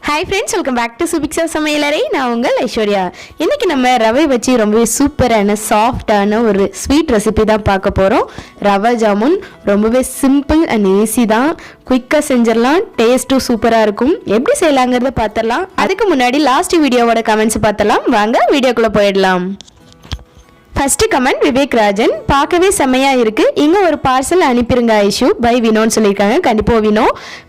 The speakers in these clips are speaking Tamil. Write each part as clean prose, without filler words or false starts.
Hi friends, welcome back to Subhiksha Samayalarai. நான் உங்கள் ஐஸ்வர்யா. இன்னைக்கு நம்ம ரவை வச்சு ரொம்பவே சூப்பரான சாஃப்டான ஒரு ஸ்வீட் ரெசிபி தான் பார்க்க போறோம். ரவா ஜாமுன் ரொம்பவே சிம்பிள் அண்ட் ஈஸி தான். குயிக்கா செஞ்சிரலாம். டேஸ்டும் சூப்பரா இருக்கும். எப்படி செய்யலாம்ங்கறத பார்த்தறலாம். அதுக்கு முன்னாடி லாஸ்ட் வீடியோவோட கமெண்ட்ஸ் பார்த்தறலாம். வாங்க வீடியோக்குள்ள போயிடலாம். ஃபர்ஸ்ட் கமெண்ட் விவேக் ராஜன், பார்க்கவே செமையா இருக்கு, இங்க ஒரு பார்சல் அனுப்பிருங்க ஐஷு பை வினோன்னு சொல்லியிருக்காங்க. கண்டிப்பா வினோ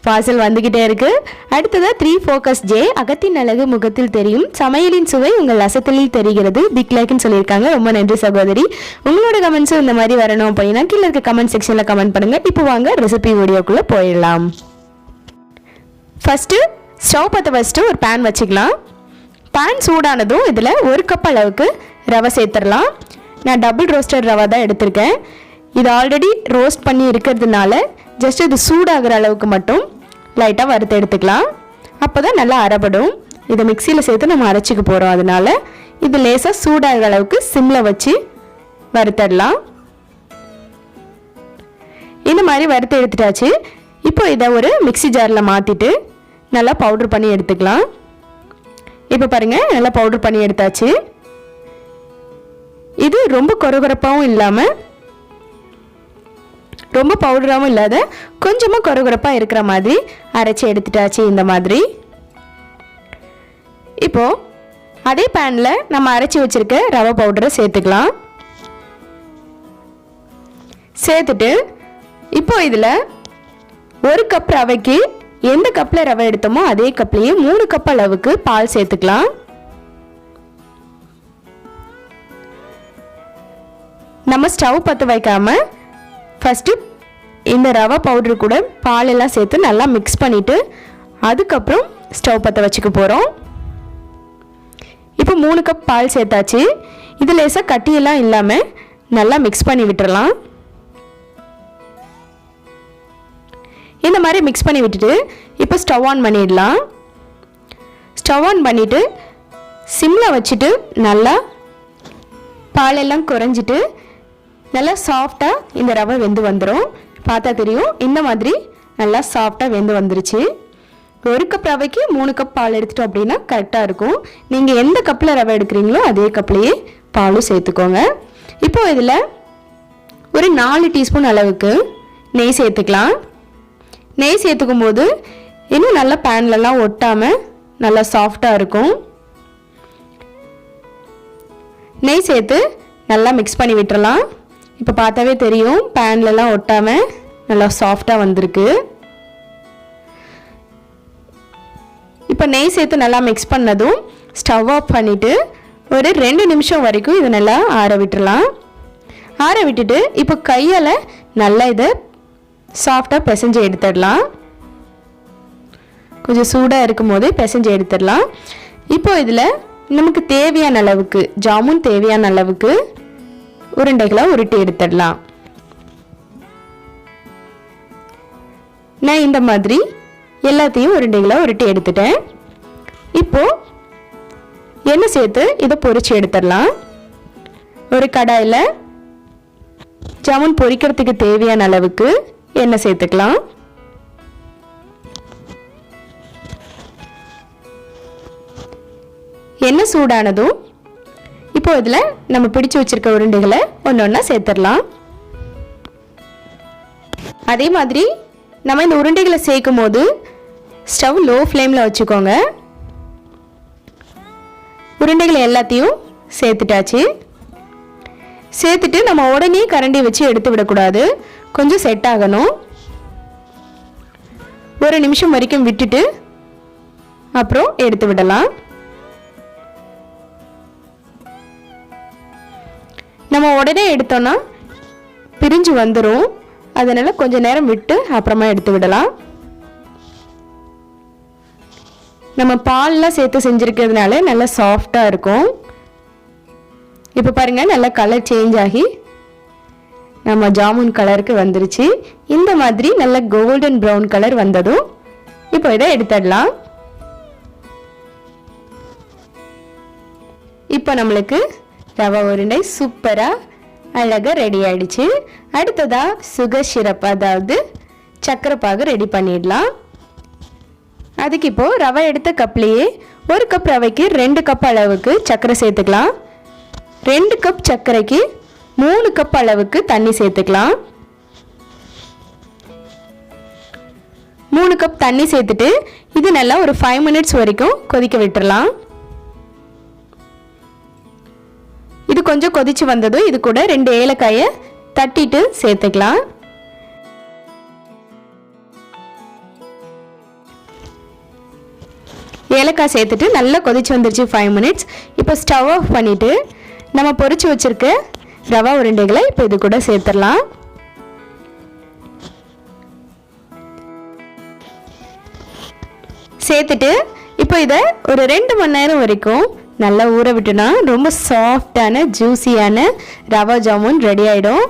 பார்சல் வந்துகிட்டே இருக்கு. அடுத்ததா 3 ஃபோக்கஸ் ஜே, அகத்தின் அழகு முகத்தில் தெரியும், சமையலின் சுவை உங்கள் அசத்தலில் தெரிகிறது, பிக் லைக்னு சொல்லியிருக்காங்க. ரொம்ப நன்றி சகோதரி. உங்களோட கமெண்ட்ஸும் இந்த மாதிரி வரணும் அப்படின்னா கீழே இருக்க கமெண்ட் செக்ஷன்ல கமெண்ட் பண்ணுங்க. இப்போ வாங்க ரெசிபி வீடியோக்குள்ள போயிடலாம். ஃபர்ஸ்ட் ஸ்டவ் பற்ற வச்சுட்டு ஒரு பேன் வச்சுக்கலாம். பேன் சூடானதும் இதில் 1 கப் அளவுக்கு ரவை சேர்த்துடலாம். நான் டபுள் ரோஸ்டட் ரவை தான் எடுத்திருக்கேன். இது ஆல்ரெடி ரோஸ்ட் பண்ணி இருக்கிறதுனால ஜஸ்ட் இது சூடாகிற அளவுக்கு மட்டும் லைட்டாக வறுத்து எடுத்துக்கலாம். அப்போ தான் நல்லா அரைப்படும். இதை மிக்சியில் சேர்த்து நம்ம அரைச்சிக்க போகிறோம். அதனால இது லேசாக சூடாகிற அளவுக்கு சிம்மில் வச்சு வறுத்தடலாம். இந்த மாதிரி வறுத்து எடுத்துட்டாச்சு. இப்போ இதை ஒரு மிக்சி ஜாரில் மாற்றிட்டு நல்லா பவுட்ரு பண்ணி எடுத்துக்கலாம். இப்போ பாருங்கள், நல்லா பவுட்ரு பண்ணி எடுத்தாச்சு. இது ரொம்ப கொரகொரப்பாகவும் இல்லாமல் ரொம்ப பவுடராகவும் இல்லாத கொஞ்சமாக கொரகொரப்பாக இருக்கிற மாதிரி அரைச்சி எடுத்துட்டாச்சு. இந்த மாதிரி இப்போது அதே பேனில் நம்ம அரைச்சி வச்சுருக்க ரவை பவுடரை சேர்த்துக்கலாம். சேர்த்துட்டு இப்போ இதில் 1 கப் ரவைக்கு எந்த கப்பில் ரவை எடுத்தோமோ அதே கப்லேயே 3 கப் அளவுக்கு பால் சேர்த்துக்கலாம். நம்ம ஸ்டவ் பற்ற வைக்காமல் ஃபஸ்ட்டு இந்த ரவை பவுடர் கூட பால் எல்லாம் சேர்த்து நல்லா மிக்ஸ் பண்ணிவிட்டு அதுக்கப்புறம் ஸ்டவ் பற்ற வச்சுக்க போகிறோம். இப்போ 3 கப் பால் சேர்த்தாச்சு. இது லேசாக கட்டியெல்லாம் இல்லாமல் நல்லா மிக்ஸ் பண்ணி விட்டுறலாம். இந்த மாதிரி மிக்ஸ் பண்ணி விட்டுட்டு இப்போ ஸ்டவ் ஆன் பண்ணிடலாம். ஸ்டவ் ஆன் பண்ணிவிட்டு சிம்மில் வச்சுட்டு நல்லா பாலெல்லாம் குறைஞ்சிட்டு நல்லா சாஃப்டாக இந்த ரவை வெந்து வந்துடும். பார்த்தா தெரியும், இந்த மாதிரி நல்லா சாஃப்டாக வெந்து வந்துருச்சு. 1 கப் ரவைக்கு 3 கப் பால் எடுத்துட்டோம் அப்படின்னா கரெக்டாக இருக்கும். நீங்கள் எந்த கப்பில் ரவை எடுக்கிறீங்களோ அதே கப்லேயே பாலும் சேர்த்துக்கோங்க. இப்போது இதில் ஒரு 4 டீஸ்பூன் அளவுக்கு நெய் சேர்த்துக்கலாம். நெய் சேர்த்துக்கும் போது இன்னும் நல்லா பேன்லலாம் ஒட்டாமல் நல்லா சாஃப்டாக இருக்கும். நெய் சேர்த்து நல்லா மிக்ஸ் பண்ணி விட்டுறலாம். இப்போ பார்த்தாவே தெரியும், பேன்லலாம் ஒட்டாமல் நல்லா சாஃப்டாக வந்திருக்கு. இப்போ நெய் சேர்த்து நல்லா மிக்ஸ் பண்ணதும் ஸ்டவ் ஆஃப் பண்ணிவிட்டு ஒரு 2 நிமிஷம் வரைக்கும் இதை நல்லா ஆற விட்டுறலாம். ஆற விட்டுட்டு இப்போ கையால் நல்லா இதை சாஃப்டாக பிசைஞ்சு எடுத்துடலாம். கொஞ்சம் சூடாக இருக்கும் போது பிசைஞ்சு எடுத்துடலாம். இப்போ இதில் நமக்கு தேவையான அளவுக்கு ஜாமுன் தேவையான அளவுக்கு உருண்டைகளை உருட்டி எடுத்துடலாம். நான் இந்த மாதிரி எல்லாத்தையும் உருண்டைகளை உருட்டி எடுத்துட்டேன். இப்போ எண்ணெய் சேர்த்து இதை பொரிச்சு எடுத்துடலாம். ஒரு கடாயில் ஜாமுன் பொரிக்கிறதுக்கு தேவையான அளவுக்கு எண்ணெய் சேர்த்துக்கலாம். எண்ணெய் சூடானதும் இப்போ இதில் நம்ம பிடிச்சு வச்சிருக்க உருண்டைகளை ஒன்று ஒன்றா சேர்த்துடலாம். அதே மாதிரி நம்ம இந்த உருண்டைகளை சேர்க்கும் போது ஸ்டவ் லோ ஃப்ளேமில் வச்சுக்கோங்க. உருண்டைகளை எல்லாத்தையும் சேர்த்துட்டாச்சு. சேர்த்துட்டு நம்ம உடனே கரண்டி வச்சு எடுத்து விடக்கூடாது, கொஞ்சம் செட் ஆகணும். 1 நிமிஷம் வரைக்கும் விட்டுட்டு அப்புறம் எடுத்து விடலாம். நம்ம உடனே எடுத்தோன்னா பிரிஞ்சு வந்துடும். அதனால் கொஞ்சம் நேரம் விட்டு அப்புறமா எடுத்து விடலாம். நம்ம பால்லாம் சேர்த்து செஞ்சுருக்கிறதுனால நல்லா சாஃப்டாக இருக்கும். இப்போ பாருங்கள், நல்லா கலர் சேஞ்ச் ஆகி நம்ம ஜாமுன் கலருக்கு வந்துருச்சு. இந்த மாதிரி நல்ல கோல்டன் ப்ரௌன் கலர் வந்ததும் இப்போ இதை எடுத்துடலாம். இப்போ நம்மளுக்கு ரவை உருண்டை சூப்பராக அழகாக ரெடி ஆகிடுச்சு. அடுத்ததாக சுகர் சிரப், அதாவது சர்க்கரை பாகு ரெடி பண்ணிடலாம். அதுக்கு இப்போது ரவை எடுத்த கப்லேயே 1 கப் ரவைக்கு 2 கப் அளவுக்கு சர்க்கரை சேர்த்துக்கலாம். 2 கப் சர்க்கரைக்கு 3 கப் அளவுக்கு தண்ணி சேர்த்துக்கலாம். 3 கப் தண்ணி சேர்த்துட்டு இது நல்லா ஒரு 5 மினிட்ஸ் வரைக்கும் கொதிக்க விட்டுறலாம். இது கொஞ்சம் கொதிச்சு வந்ததும் இது கூட 2 ஏலக்காயை தட்டிட்டு சேர்த்துக்கலாம். ஏலக்காய் சேர்த்துட்டு நல்லா கொதிச்சு வந்துருச்சு 5 மினிட்ஸ். இப்போ ஸ்டவ் ஆஃப் பண்ணிவிட்டு நம்ம பொரிச்சு வச்சுருக்க ரவா உருண்டைகளை இப்போ இது கூட சேர்த்துடலாம். சேர்த்துட்டு இப்போ இதை ஒரு 2 மணி நேரம் வரைக்கும் நல்லா ஊற விட்டுனா ரொம்ப சாஃப்டான ஜூஸியான ரவா ஜாமுன் ரெடி ஆகிடும்.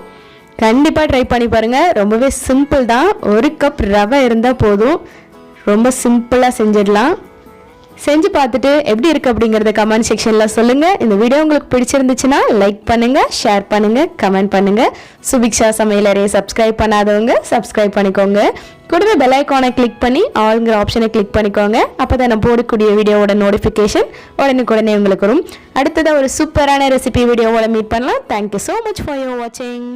கண்டிப்பாக ட்ரை பண்ணி பாருங்கள். ரொம்பவே சிம்பிள் தான். 1 கப் ரவை இருந்தால் போதும். ரொம்ப சிம்பிளாக செஞ்சிடலாம். செஞ்சு பார்த்துட்டு எப்படி இருக்குது அப்படிங்கிறத கமெண்ட் செக்ஷனில் சொல்லுங்கள். இந்த வீடியோ உங்களுக்கு பிடிச்சிருந்துச்சுன்னா லைக் பண்ணுங்கள், ஷேர் பண்ணுங்கள், கமெண்ட் பண்ணுங்கள். சுபிக்ஷா சமையலறையை சப்ஸ்கிரைப் பண்ணாதவங்க சப்ஸ்கிரைப் பண்ணிக்கோங்க. கூடவே பெல் ஐக்கானை கிளிக் பண்ணி ஆல்ங்கிற ஆப்ஷனை கிளிக் பண்ணிக்கோங்க. அப்போ தான் நான் போடக்கூடிய வீடியோவோட நோட்டிஃபிகேஷன் உடனுக்குடனே உங்களுக்கு வரும். அடுத்ததாக ஒரு சூப்பரான ரெசிபி வீடியோவோட மீட் பண்ணலாம். Thank you so much for your வாட்சிங்.